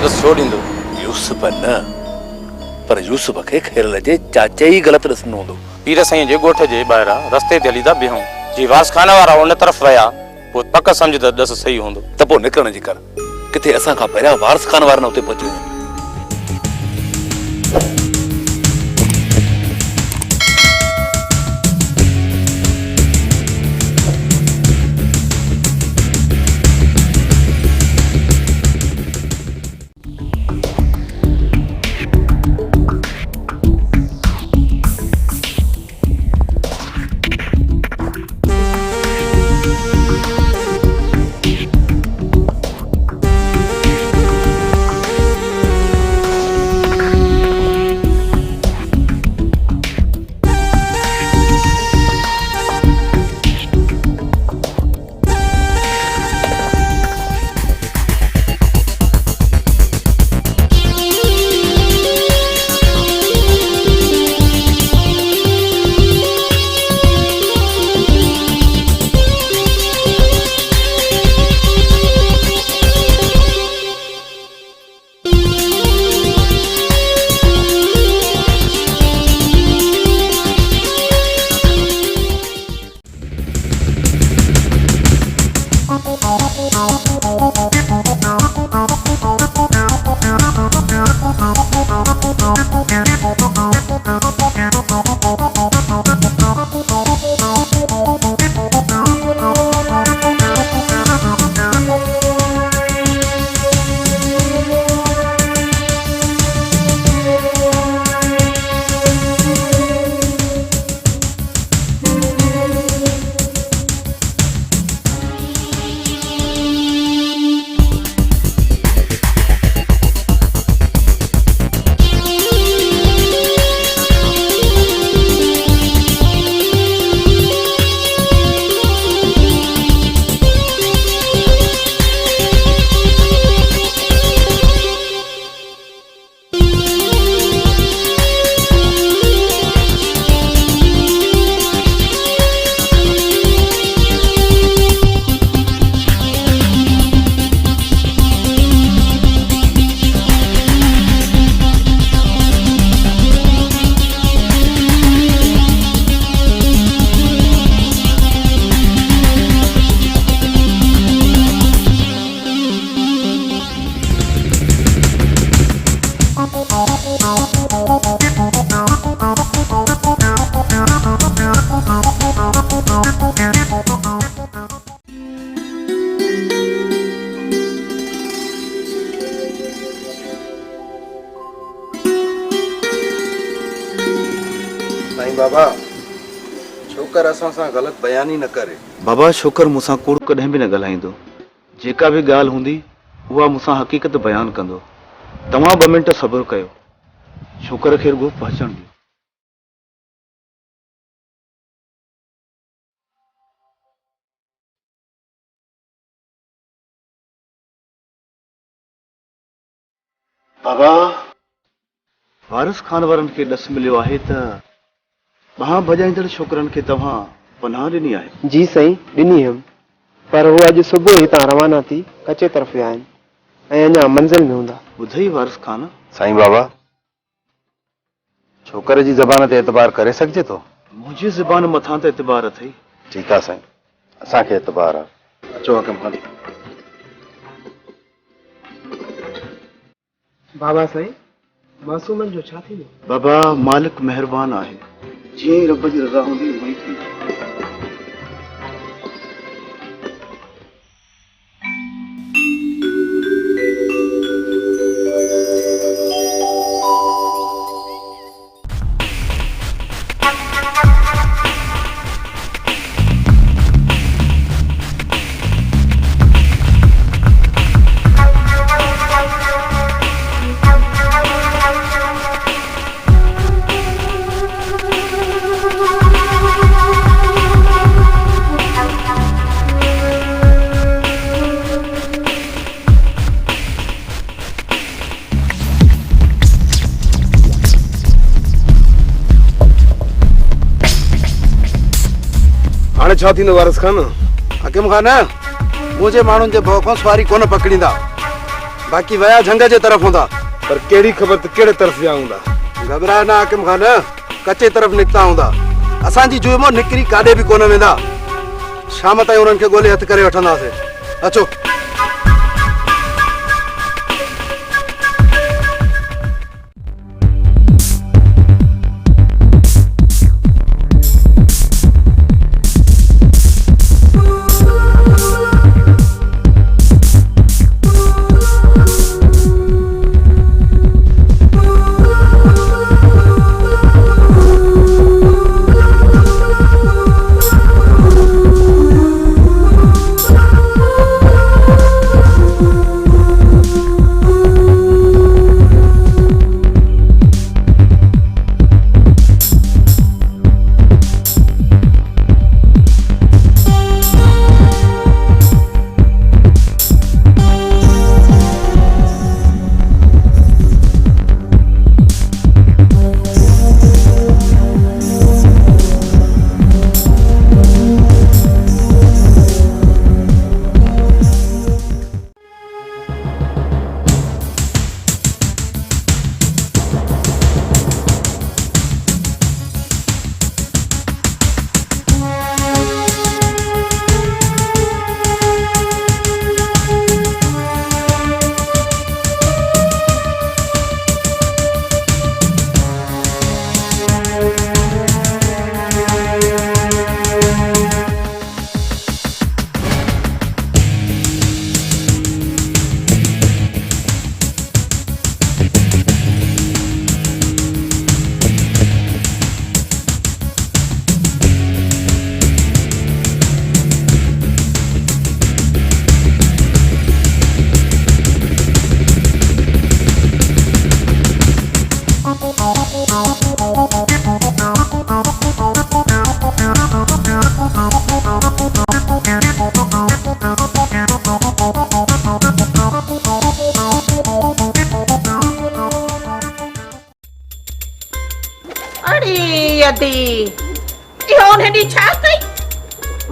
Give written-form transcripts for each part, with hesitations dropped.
दस छो ॾींदो? यूसुफ न, पर यूसुफ खे खेरल जे चाचे ई ग़लति ॾिसणो हूंदो। पीर साईं जे ॻोठ जे ॿाहिरां रस्ते ते हली था बीहूं, जी वारसखाने वारा उन तरफ़ विया, पोइ पक सम्झ त ॾस सही हूंदो। त पोइ निकिरण जी कर, किथे असां खां पहिरियां वारसखाने वारनि उते पहुची वञनि। बाबा छोकर असां सां ग़लत बयानी न करे। बाबा छोकर मूंसां कूड़ कॾहिं बि न ॻाल्हाईंदो। जेका बि ॻाल्हि हूंदी उहा मूंसां हक़ीक़त बयानु कंदो। तव्हां 2 मिंट सब्र कयो, छोकर खे रुॻो पहचण ॾियो। बाबा वारिस खान वारनि खे ॾस मिलियो आहे त ॿाह भॼाईंदड़ छोकरनि खे तव्हां पनाह ॾिनी आहे। जी साईं ॾिनी हुयमि, पर हू अॼु सुबुह हितां रवाना थी कचे तरफ़ विया आहिनि ऐं अञा मंज़िल में हूंदा। ॿुधई वारिस खान? साईं बाबा छोकर जी ज़बान ते एतबार करे सघिजे थो? मुंहिंजी ज़बान मथां त एतबार अथई। ठीकु आहे साईं, असांखे एतबार आहे। अचो हकम खान। बाबा साईं मासूमनि जो छा थींदो? बाबा मालिक महिरबान आहे, जीअं ई रब जी रज़ा हूंदी उहो ई थींदो। छा थींदो वारिस खान? हकीम खान मुंहिंजे माण्हुनि जे भौखों सवारी कोन पकड़ींदा। बाक़ी वया झंग जे तरफ़ हूंदा। पर कहिड़ी ख़बर त कहिड़े तरफ़ विया हूंदा। घबराए ना हाकिम खान, कचे तरफ़ निकिता हूंदा। असांजी जुइमो निकिरी काॾे बि कोन वेंदा। शाम ताईं उन्हनि खे ॻोल्हे हथु करे वठंदासीं। अचो।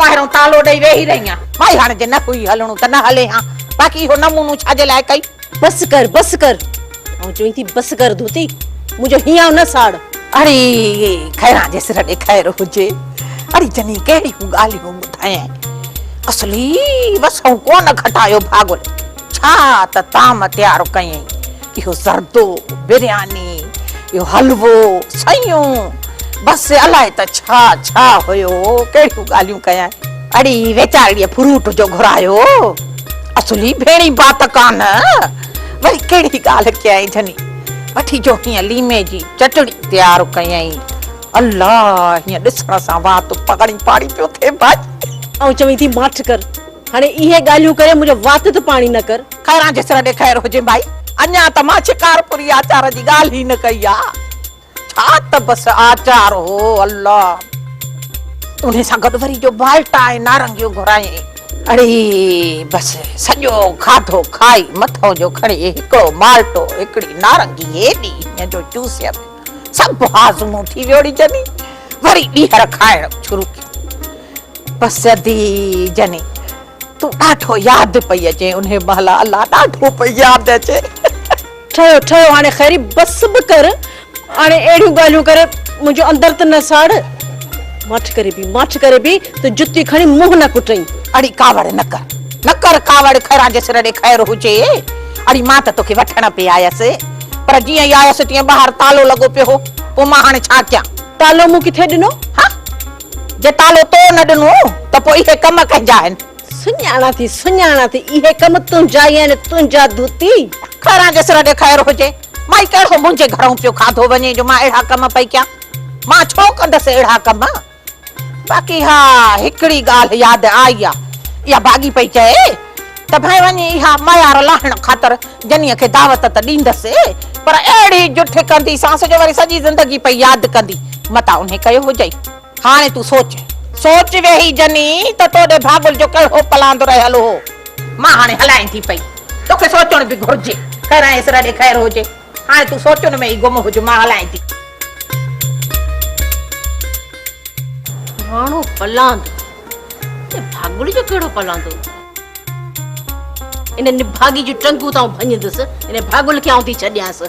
ॿाहिरों तालो ॾेई वेही रही आहियां। भाई हाणे जे न कोई हलणो त न हले हां, बाक़ी हो नमूनो छा जे लाइ कई। बस कर ऐं चोई थी बस कर धोती मुझे हिया न साड़। अरे खैरा जे सिर ॾे खैर हुजे। अरे जनी कहिड़ी ॻाल्हियूं ॿुधायां, असली वसऊं कोन घटायो भागुल। छा त ताम तयार कयई, इहो ज़रदो बिरयानी, इहो हलवो, सयूं, बस अलाए त छा छा हुयो, कहिड़ियूं ॻाल्हियूं कयां। अड़ी वेचारीअ फ्रूट जो घुरायो, असली भेणी बात कान। वरी कहिड़ी ॻाल्हि कयई जनी, वठी जो हीअं लीमे जी चटणी तयार कयई। अल्लाह, हीअं ॾिसण सां वात पगड़ी पाणी पियो थिए भाई। ऐं चवई थी माठ कर, हाणे इहे ॻाल्हियूं करे मुंहिंजो वात त पाणी न कर। खैरा जे सिर ॾे खैर हुजे भाई, अञा त मां शिकारपुरी आचार जी ॻाल्हि ई न कई आ। छा त बस आचार हो अल्लाह। उन सां गॾु वरी जो बाल्टा ऐं नारंगियूं घुराई। अरे बस सॼो खाधो खाई मथो जो खणी हिकिड़ो माल्टो, हिकिड़ी नारंगी हेॾी हीअं जो चूसियम, सभु हाज़मो थी वियो जनी। वरी ॿीहर खाइण शुरू कयो। बस दी जनी तूं ॾाढो यादि पई अचे उन महिल। अल्लाह, ॾाढो पई यादि अचे। ठहियो ठहियो, हाणे खैरी बस बि कर। हाणे अहिड़ियूं ॻाल्हियूं करे मुंहिंजो अंदर त न साड़। माठ करे बि त जुती खणी मुंहुं न कुटई। अड़ी कावड़ न कर कावड़, खैरा जे सिर ॾे खैर हुजे। अड़ी मां त तोखे वठण पे आयसि, पर जीअं ई आयसि तीअं ॿाहिरि तालो लॻो पियो हो। पोइ मां हाणे छा कयां? तालो मूं किथे ॾिनो? हा, जे तालो तो न ॾिनो त पोइ इहे कम कंहिंजा आहिनि? सुञाणा थी इहे कम तुंहिंजा ई आहिनि, तुंहिंजा धोती। खैरा जे सिर ॾे खैर हुजे। माई कहिड़ो मुंहिंजे घरों पियो खाधो वञे जो मां अहिड़ा कम पई कयां? मां छो कंदसि अहिड़ा कम? बाक़ी हा, हिकिड़ी ॻाल्हि यादि आई आहे, इहा भाॻी पई चए त भाई वञी इहा मयार लाहिण ख़ातिर जनीअ खे दावत त ॾींदसि, पर अहिड़ी जुठ कंदी सांस जो वरी सॼी ज़िंदगी पई यादि कंदी। मता उन्हे कयो हुजई। हाणे तूं सोच वेही जनी त तोॾे भागुल जो कहिड़ो पलांदो रहियल हो। मां हाणे हलाईं थी पई, तोखे सोचण बि घुरिजे। खैर सिर ॾे खैर हुजे। हाणे तूं सोचण में ई गुम हुज, मां हलाईं थी। माण्हू पलांदो, भागुल जो कहिड़ो पलांदो? इन निभागी जो टंगू तां भञदुस इन भागुल के आउं थी छड्यास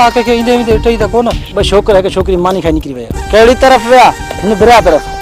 आके के ईंदे ईंदे उठई त कोन ब छोकरा के छोकरी मानी खाई निकरी वया केड़ी तरफ वया हिन बिरा तरफ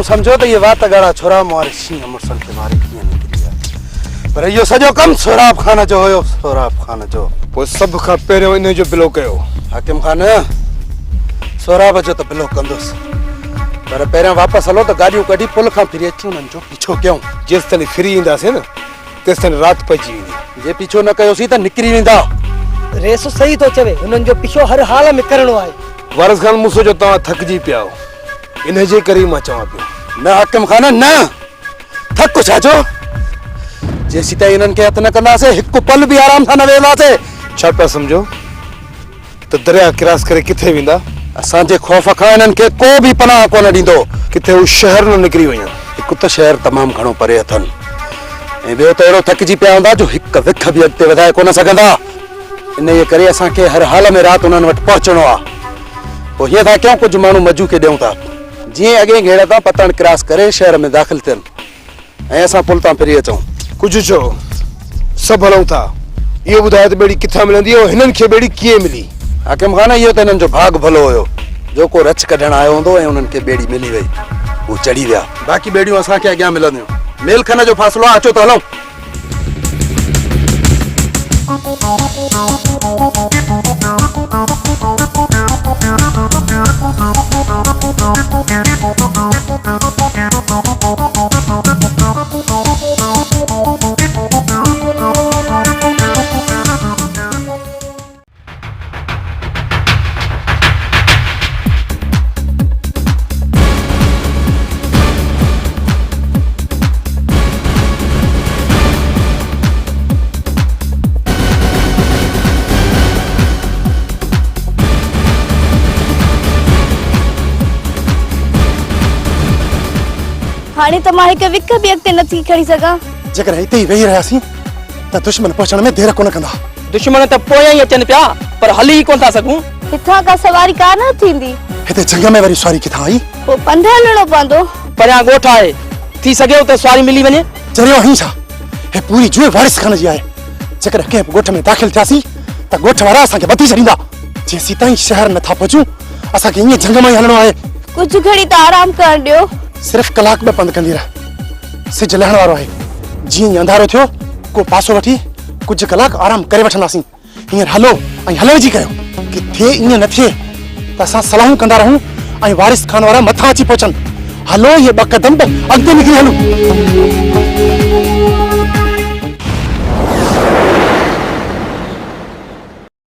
समझो तो ये बात गाड़ा छोरा मारे सी अमरसन के मारे किए निकली है पर यो सजो कम सोराब खाना जो होयो सोराब खाना जो पोइ सभ खां पहिरियों इन जो बिलो कयो। हाकिम खान सोराब जो तो बिलो कंदुस पर पहिरियों वापस हलो तो गाड़ियों कढी पुल खां फिरी अची उन्हनि जो पीछो कयूं। जेसि ताईं फिरी ईंदासीं न तेसि ताईं राति पइजी वेंदी। जे पीछो न कयोसीं त निकिरी वेंदा। रेस सही तो चवे हुननि जो पीछो हर हाल में करणो आहे। वारस खान मूं सोचियो तव्हां थकिजी पिया आहियो इन जे करे मां चवां पियो। न हाकिम खान न थक छाजो जेसी ताईं इन्हनि खे हथ न कंदासीं हिकु पल बि आराम सां न वेंदासीं। छा पिया सम्झो त दरिया क्रॉस करे किथे वेंदा? असांजे खौफ़ खां इन्हनि खे को बि पनाह कोन ॾींदो। किथे हू शहर न निकिरी वञनि। हिकु त शहर तमामु घणो परे अथनि ऐं ॿियो त अहिड़ो थकिजी पिया हूंदा जो हिकु विख बि अॻिते वधाए कोन सघंदा। इन जे करे असांखे हर हाल में राति उन्हनि वटि पहुचणो आहे। पोइ हीअं था कयूं कुझु माण्हू मजू खे ॾियूं था जीअं अॻे घेड़ था पतण क्रॉस करे शहर में दाख़िल थियनि ऐं असां पुल तां फिरी अचूं। कुझु छो सभु हलूं था। इहो ॿुधायो त ॿेड़ी किथां मिलंदी ऐं हिननि खे ॿेड़ी कीअं मिली? हाकिम खान इहो त हिननि जो भाग भलो हुयो जो को रच कढण आयो हूंदो ऐं उन्हनि खे ॿेड़ी मिली वई हू चढ़ी विया। बाक़ी ॿेड़ियूं असांखे अॻियां मिलंदियूं। मेल खन जो फ़ासिलो आहे अचो त हलूं। हाणे त मां हिकु विक बि अॻिते नथी खणी सघां। जेकर हिते ई वेही रहियासीं त दुश्मन पहुचण में देर कोन कंदा। दुश्मन त पोयां ई अचनि पिया पर हली ई कोन था सघूं। हितां का सवारी कान थींदी। हिते जंग में वरी सवारी किथां आई? पोइ पंधु हलणो पवंदो। परियां ॻोठ आहे थी सघे त सवारी मिली वञे। चरियो ही छा हे पूरी जुए वारिस खान जी आहे। जेकर कंहिं ॻोठ में दाख़िल थियासीं त ॻोठ वारा असांखे ॿधी छॾींदा। जेसीं ताईं शहर नथा पहुचूं असांखे ईअं जंग में ई हलणो आहे। कुझु घड़ी त आराम करण ॾियो। सिर्फ़ कलाक में पंधु कंदी रह। सिज लहण वारो आहे। जीअं ई अंधारो थियो को पासो वठी कुझु कलाक आराम करे वठंदासीं। हींअर हलो ऐं हलण जी कयो कि थिए ईअं न थिए त असां सलाहूं कंदा रहूं ऐं वारिस खान वारा मथां अची पहुचनि। हलो ये ॿ कदम अॻिते निकिरी हलूं।